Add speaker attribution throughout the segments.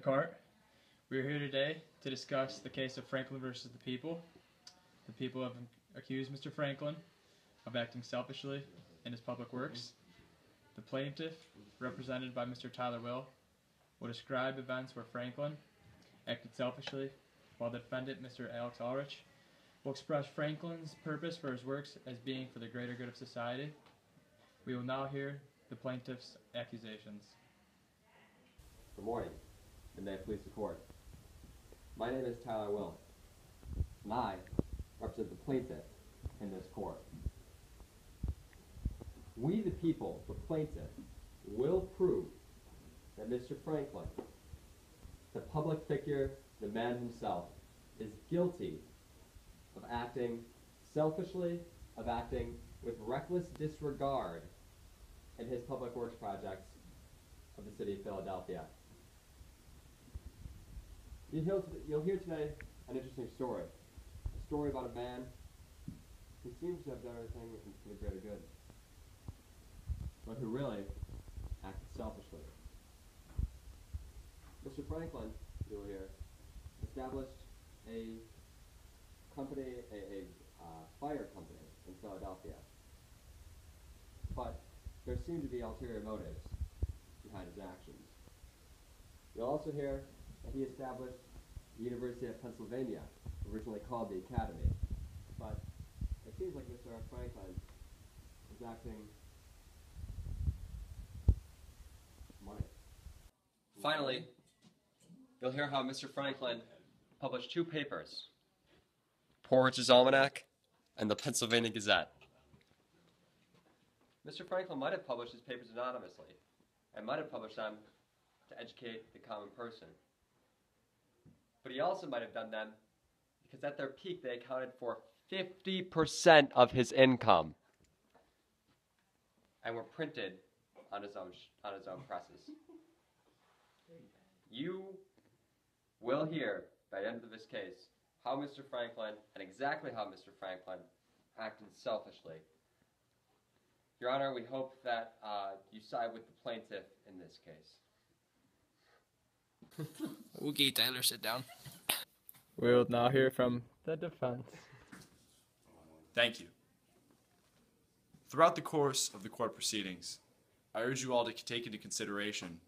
Speaker 1: court. We are here today to discuss the case of Franklin versus the people. The people have accused Mr. Franklin of acting selfishly in his public works. The plaintiff, represented by Mr. Tyler Will describe events where Franklin acted selfishly, while the defendant, Mr. Alex Ulrich, will express Franklin's purpose for his works as being for the greater good of society. We will now hear the plaintiff's accusations.
Speaker 2: Good morning, and may it please the court. My name is Tyler Will, and I represent the plaintiff in this court. We, the people, the plaintiff, will prove that Mr. Franklin, the public figure, the man himself, is guilty of acting selfishly, of acting with reckless disregard in his public works projects of the city of Philadelphia. You'll hear today an interesting story. A story about a man who seems to have done everything for the greater good, but who really acted selfishly. Mr. Franklin, you'll hear, established a company, a fire company in Philadelphia. But there seem to be ulterior motives behind his actions. You'll also hear that he established the University of Pennsylvania, originally called the Academy. But it seems like Mr. Franklin is acting money. Finally, you'll hear how Mr. Franklin published two papers, Proj's Almanac and the Pennsylvania Gazette. Mr. Franklin might have published his papers anonymously and might have published them to educate the common person. But he also might have done them because at their peak they accounted for 50% of his income and were printed on his own presses. You will hear by the end of this case how Mr. Franklin, and exactly how Mr. Franklin, acted selfishly. Your Honor, we hope that you side with the plaintiff in this case.
Speaker 3: Okay, Tyler, sit down.
Speaker 1: We will now hear from the defense.
Speaker 4: Thank you. Throughout the course of the court proceedings, I urge you all to take into consideration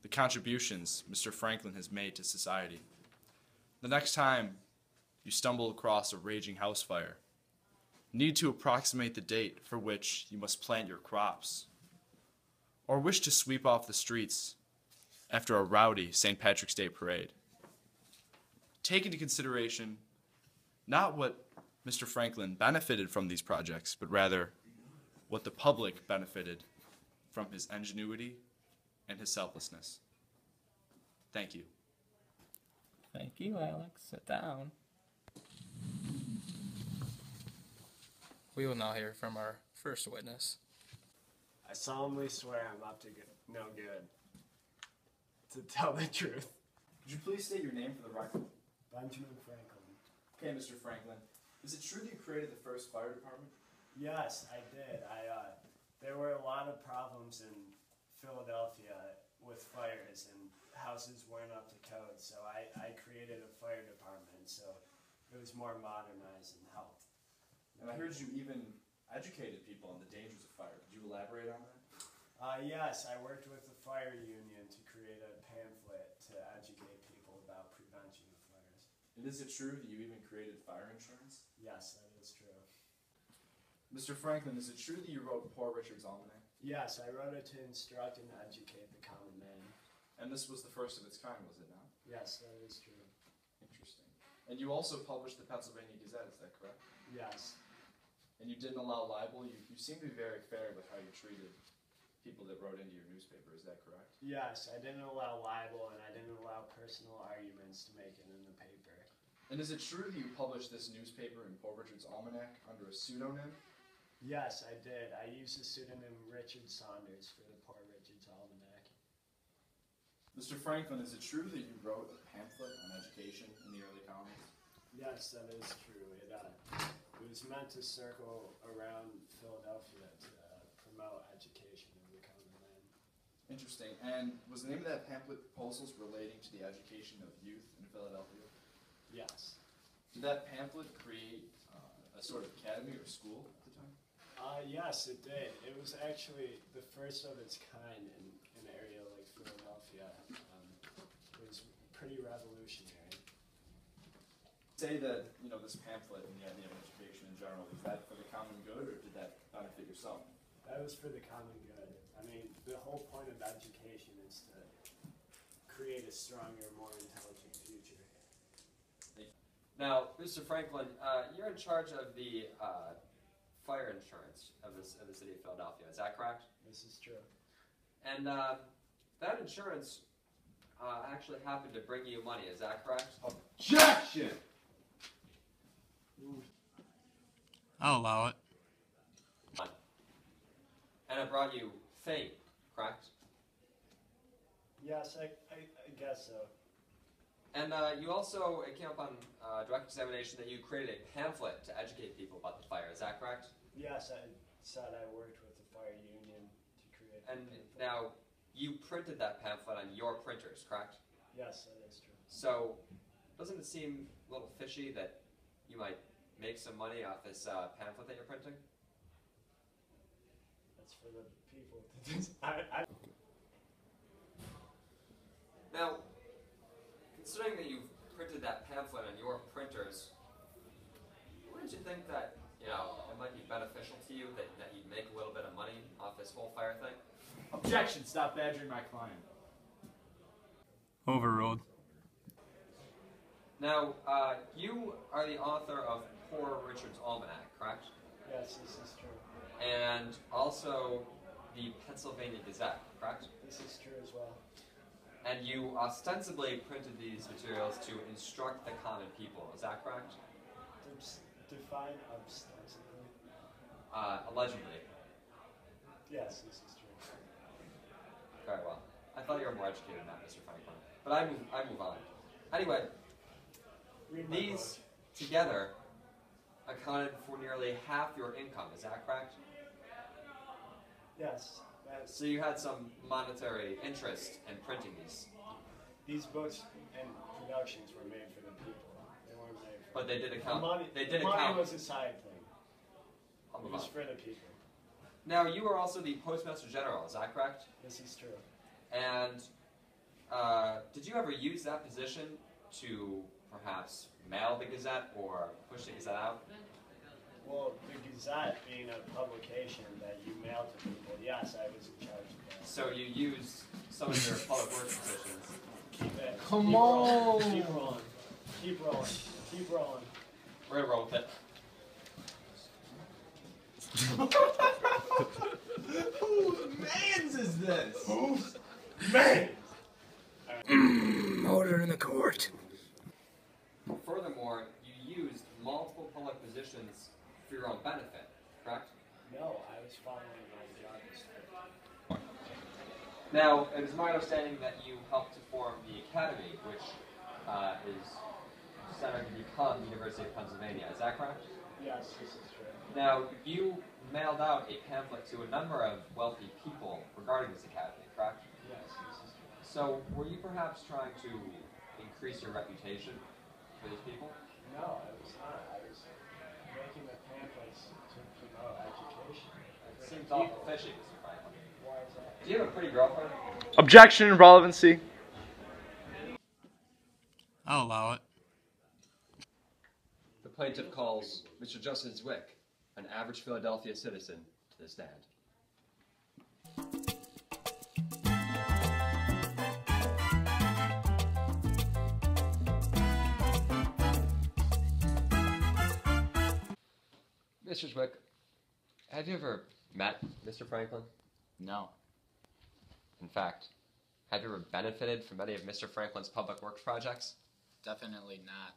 Speaker 4: the contributions Mr. Franklin has made to society. The next time you stumble across a raging house fire, need to approximate the date for which you must plant your crops, or wish to sweep off the streets after a rowdy St. Patrick's Day parade. Take into consideration not what Mr. Franklin benefited from these projects, but rather what the public benefited from his ingenuity and his selflessness. Thank you.
Speaker 1: Thank you, Alex. Sit down.
Speaker 3: We will now hear from our first witness.
Speaker 5: I solemnly swear I'm up to no good. To tell the truth.
Speaker 4: Would you please state your name for the record?
Speaker 5: Benjamin Franklin.
Speaker 4: Okay, Mr. Franklin. Is it true that you created the first fire department?
Speaker 5: Yes, I did. There were a lot of problems in Philadelphia with fires, and houses weren't up to code, so I created a fire department, so it was more modernized and helped.
Speaker 4: And I heard you even educated people on the dangers of fire. Could you elaborate on that?
Speaker 5: Yes, I worked with the fire union to create a pamphlet to educate people about prevention of fires.
Speaker 4: And is it true that you even created fire insurance?
Speaker 5: Yes, that is true.
Speaker 4: Mr. Franklin, is it true that you wrote Poor Richard's Almanac?
Speaker 5: Yes, I wrote it to instruct and educate the common man.
Speaker 4: And this was the first of its kind, was it not?
Speaker 5: Yes, that is true.
Speaker 4: Interesting. And you also published the Pennsylvania Gazette, is that correct?
Speaker 5: Yes.
Speaker 4: And you didn't allow libel? You seem to be very fair with how you treated people that wrote into your newspaper, is that correct?
Speaker 5: Yes, I didn't allow libel and I didn't allow personal arguments to make it in the paper.
Speaker 4: And is it true that you published this newspaper in Poor Richard's Almanac under a pseudonym?
Speaker 5: Yes, I did. I used the pseudonym Richard Saunders for the Poor Richard's Almanac.
Speaker 4: Mr. Franklin, is it true that you wrote a pamphlet on education in the early colonies?
Speaker 5: Yes, that is true. It was meant to circle around Philadelphia to promote education of the common man.
Speaker 4: Interesting. And was the name of that pamphlet Proposals Relating to the Education of Youth in Philadelphia?
Speaker 5: Yes.
Speaker 4: Did that pamphlet create a sort of academy or school at the time?
Speaker 5: Yes, it did. It was actually the first of its kind in an area like Philadelphia. It was pretty revolutionary.
Speaker 4: Say that, this pamphlet and the idea of education in general, is that for the common good or did that benefit yourself?
Speaker 5: That was for the common good. I mean, the whole point of education is to create a stronger, more intelligent future.
Speaker 2: Now, Mr. Franklin, you're in charge of the fire insurance of the city of Philadelphia. Is that correct?
Speaker 5: This is true.
Speaker 2: And that insurance actually happened to bring you money. Is that correct?
Speaker 4: Objection!
Speaker 3: I'll allow it.
Speaker 2: And it brought you fame, correct?
Speaker 5: Yes, I guess so.
Speaker 2: And you also, it came up on direct examination that you created a pamphlet to educate people about the fire. Is that correct?
Speaker 5: Yes, I said I worked with the fire union to create the
Speaker 2: And
Speaker 5: pamphlet.
Speaker 2: now, you printed that pamphlet on your printers, correct?
Speaker 5: Yes, that is true.
Speaker 2: So, doesn't it seem a little fishy that you might make some money off this pamphlet that you're printing?
Speaker 5: That's for the people to decide.
Speaker 2: Now, considering that you've printed that pamphlet on your printers, wouldn't you think that, it might be beneficial to you that you'd make a little bit of money off this whole fire thing?
Speaker 4: Objection! Stop badgering my client.
Speaker 3: Overruled.
Speaker 2: Now, you are the author of Poor Richard's Almanac, correct?
Speaker 5: Yes, this is true.
Speaker 2: And also the Pennsylvania Gazette, correct?
Speaker 5: This is true as well.
Speaker 2: And you ostensibly printed these materials to instruct the common people, is that correct?
Speaker 5: Define ostensibly.
Speaker 2: Allegedly.
Speaker 5: Yes, this is true.
Speaker 2: Very well. I thought you were more educated than that, Mr. Franklin. But I move on. Anyway,
Speaker 5: Read my
Speaker 2: these
Speaker 5: book.
Speaker 2: together accounted for nearly half your income, is that correct?
Speaker 5: Yes, that's,
Speaker 2: So you had some monetary interest in printing these,
Speaker 5: these books and productions were made for the people. They weren't made for
Speaker 2: but they did
Speaker 5: the
Speaker 2: account.
Speaker 5: money.
Speaker 2: They did
Speaker 5: the money
Speaker 2: account.
Speaker 5: was a side thing.
Speaker 2: I'll
Speaker 5: It
Speaker 2: move
Speaker 5: was
Speaker 2: on.
Speaker 5: for the people.
Speaker 2: Now you are also the Postmaster General, is that correct?
Speaker 5: This is true.
Speaker 2: And did you ever use that position to perhaps mail the Gazette or push the Gazette out?
Speaker 5: Well, the Gazette being a publication that you mail to people, yes, I was in charge of that.
Speaker 2: So you used some of your public works positions.
Speaker 5: Keep it.
Speaker 4: Come
Speaker 5: keep rolling,
Speaker 4: on.
Speaker 5: Keep rolling. Keep rolling. Keep rolling.
Speaker 2: We're gonna roll with it.
Speaker 4: Whose man's is this?
Speaker 5: Who's man?
Speaker 3: Order in the court.
Speaker 2: Furthermore, you used multiple public positions for your own benefit, correct?
Speaker 5: No, I was following my job description.
Speaker 2: Now, it is my understanding that you helped to form the Academy, which is centered to become the University of Pennsylvania. Is that correct?
Speaker 5: Yes, this is true.
Speaker 2: Now, you mailed out a pamphlet to a number of wealthy people regarding this academy, correct?
Speaker 5: Yes, this is true.
Speaker 2: So, were you perhaps trying to increase your reputation for these people?
Speaker 5: No, I was not. I was making the pamphlets to promote education.
Speaker 2: It seems awful fishy, Mr. Franklin.
Speaker 5: Why is that?
Speaker 2: Do you have a pretty girlfriend?
Speaker 4: Objection! Relevancy.
Speaker 3: I'll allow it.
Speaker 2: The plaintiff calls Mr. Justin Zwick, an average Philadelphia citizen, to the stand. Mr. Zwick, have you ever met Mr. Franklin?
Speaker 3: No.
Speaker 2: In fact, have you ever benefited from any of Mr. Franklin's public works projects?
Speaker 3: Definitely not.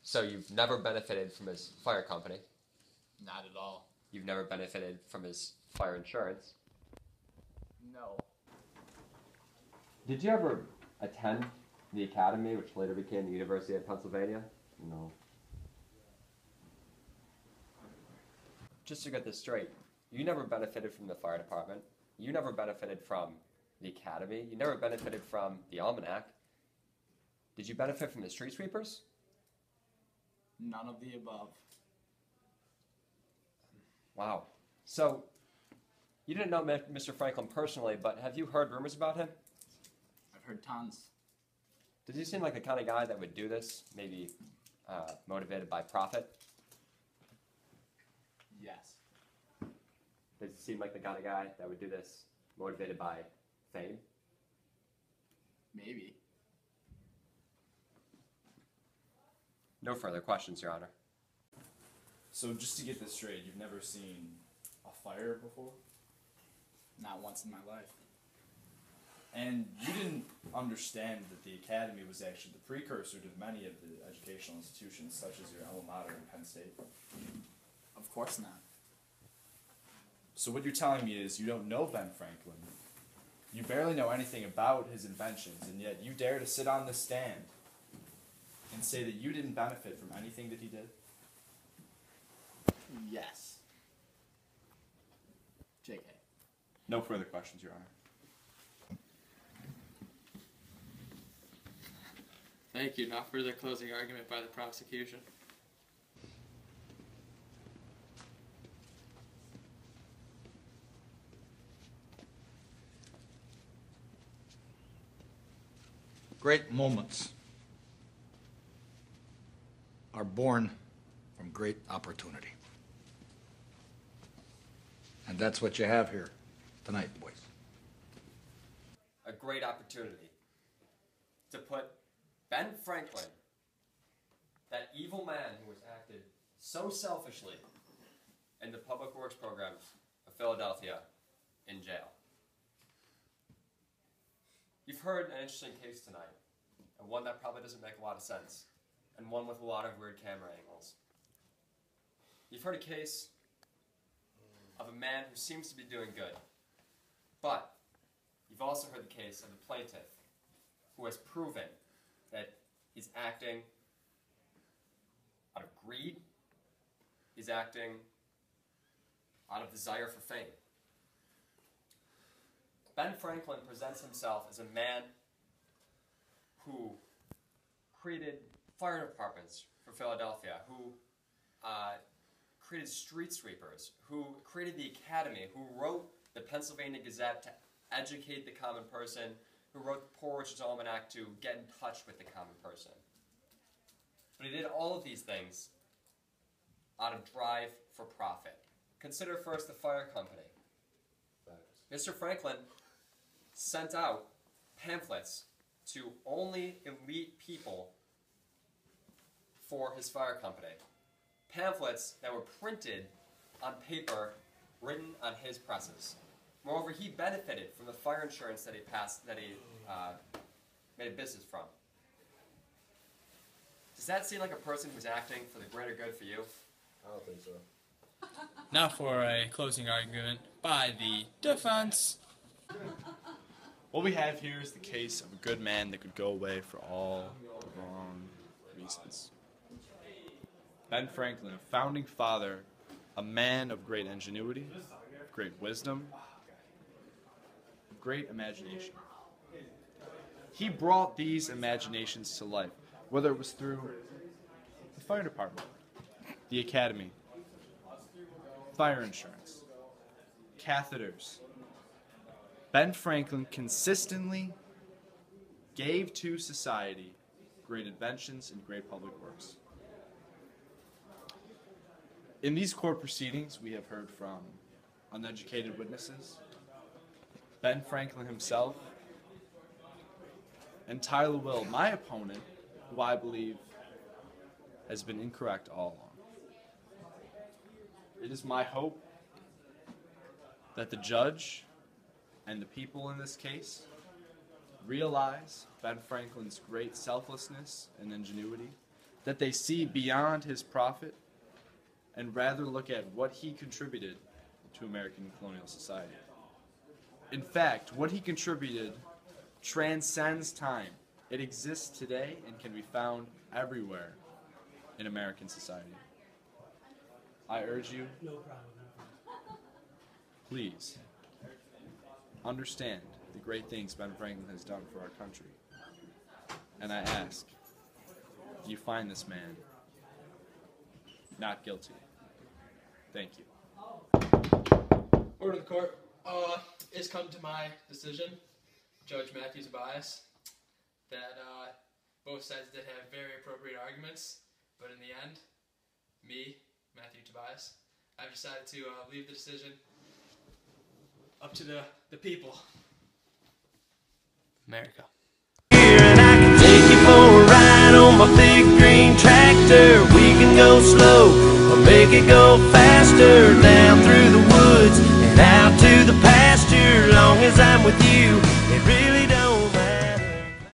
Speaker 2: So you've never benefited from his fire company?
Speaker 3: Not at all.
Speaker 2: You've never benefited from his fire insurance?
Speaker 3: No.
Speaker 2: Did you ever attend the academy, which later became the University of Pennsylvania? No. Just to get this straight, you never benefited from the fire department, you never benefited from the academy. You never benefited from the almanac. Did you benefit from the street sweepers?
Speaker 3: None of the above.
Speaker 2: Wow. So, you didn't know Mr. Franklin personally, but have you heard rumors about him?
Speaker 3: I've heard tons.
Speaker 2: Does he seem like the kind of guy that would do this, maybe motivated by profit?
Speaker 3: Yes.
Speaker 2: Does he seem like the kind of guy that would do this motivated by fame?
Speaker 3: Maybe.
Speaker 2: No further questions, Your Honor.
Speaker 4: So just to get this straight, you've never seen a fire before?
Speaker 3: Not once in my life.
Speaker 4: And you didn't understand that the academy was actually the precursor to many of the educational institutions, such as your alma mater in Penn State.
Speaker 3: Of course not.
Speaker 4: So what you're telling me is you don't know Ben Franklin. You barely know anything about his inventions, and yet you dare to sit on this stand and say that you didn't benefit from anything that he did?
Speaker 3: Yes. JK.
Speaker 4: No further questions, Your Honor.
Speaker 1: Thank you. Now further closing argument by the prosecution.
Speaker 6: Great moments are born from great opportunity. And that's what you have here tonight, boys.
Speaker 2: A great opportunity to put Ben Franklin, that evil man who has acted so selfishly in the public works program of Philadelphia, in jail. You've heard an interesting case tonight, and one that probably doesn't make a lot of sense, and one with a lot of weird camera angles. You've heard a case of a man who seems to be doing good, but you've also heard the case of the plaintiff who has proven that he's acting out of greed, he's acting out of desire for fame. Ben Franklin presents himself as a man who created fire departments for Philadelphia, who created street sweepers, who created the academy, who wrote the Pennsylvania Gazette to educate the common person, who wrote the Proj Almanac to get in touch with the common person. But he did all of these things out of drive for profit. Consider first the fire company. Mr. Franklin sent out pamphlets to only elite people for his fire company. Pamphlets that were printed on paper, written on his presses. Moreover, he benefited from the fire insurance that he made a business from. Does that seem like a person who's acting for the greater good for you?
Speaker 7: I don't think so.
Speaker 1: Now for a closing argument by the defense.
Speaker 4: What we have here is the case of a good man that could go away for all the wrong reasons. Ben Franklin, a founding father, a man of great ingenuity, great wisdom, great imagination. He brought these imaginations to life, whether it was through the fire department, the academy, fire insurance, catheters. Ben Franklin consistently gave to society great inventions and great public works. In these court proceedings, we have heard from uneducated witnesses, Ben Franklin himself, and Tyler Will, my opponent, who I believe has been incorrect all along. It is my hope that the judge and the people in this case realize Ben Franklin's great selflessness and ingenuity, that they see beyond his profit and rather look at what he contributed to American colonial society. In fact, what he contributed transcends time. It exists today and can be found everywhere in American society. I urge you, please, understand the great things Ben Franklin has done for our country. And I ask, do you find this man not guilty? Thank you.
Speaker 1: Order of the court. It's come to my decision, Judge Matthew Tobias, that both sides did have very appropriate arguments, but in the end, me, Matthew Tobias, I've decided to leave the decision up to the people.
Speaker 3: America.
Speaker 7: And I can take you for a ride on my big green tractor. We can go slow or make it go faster, down through the woods and out to the pasture. Long as I'm with you,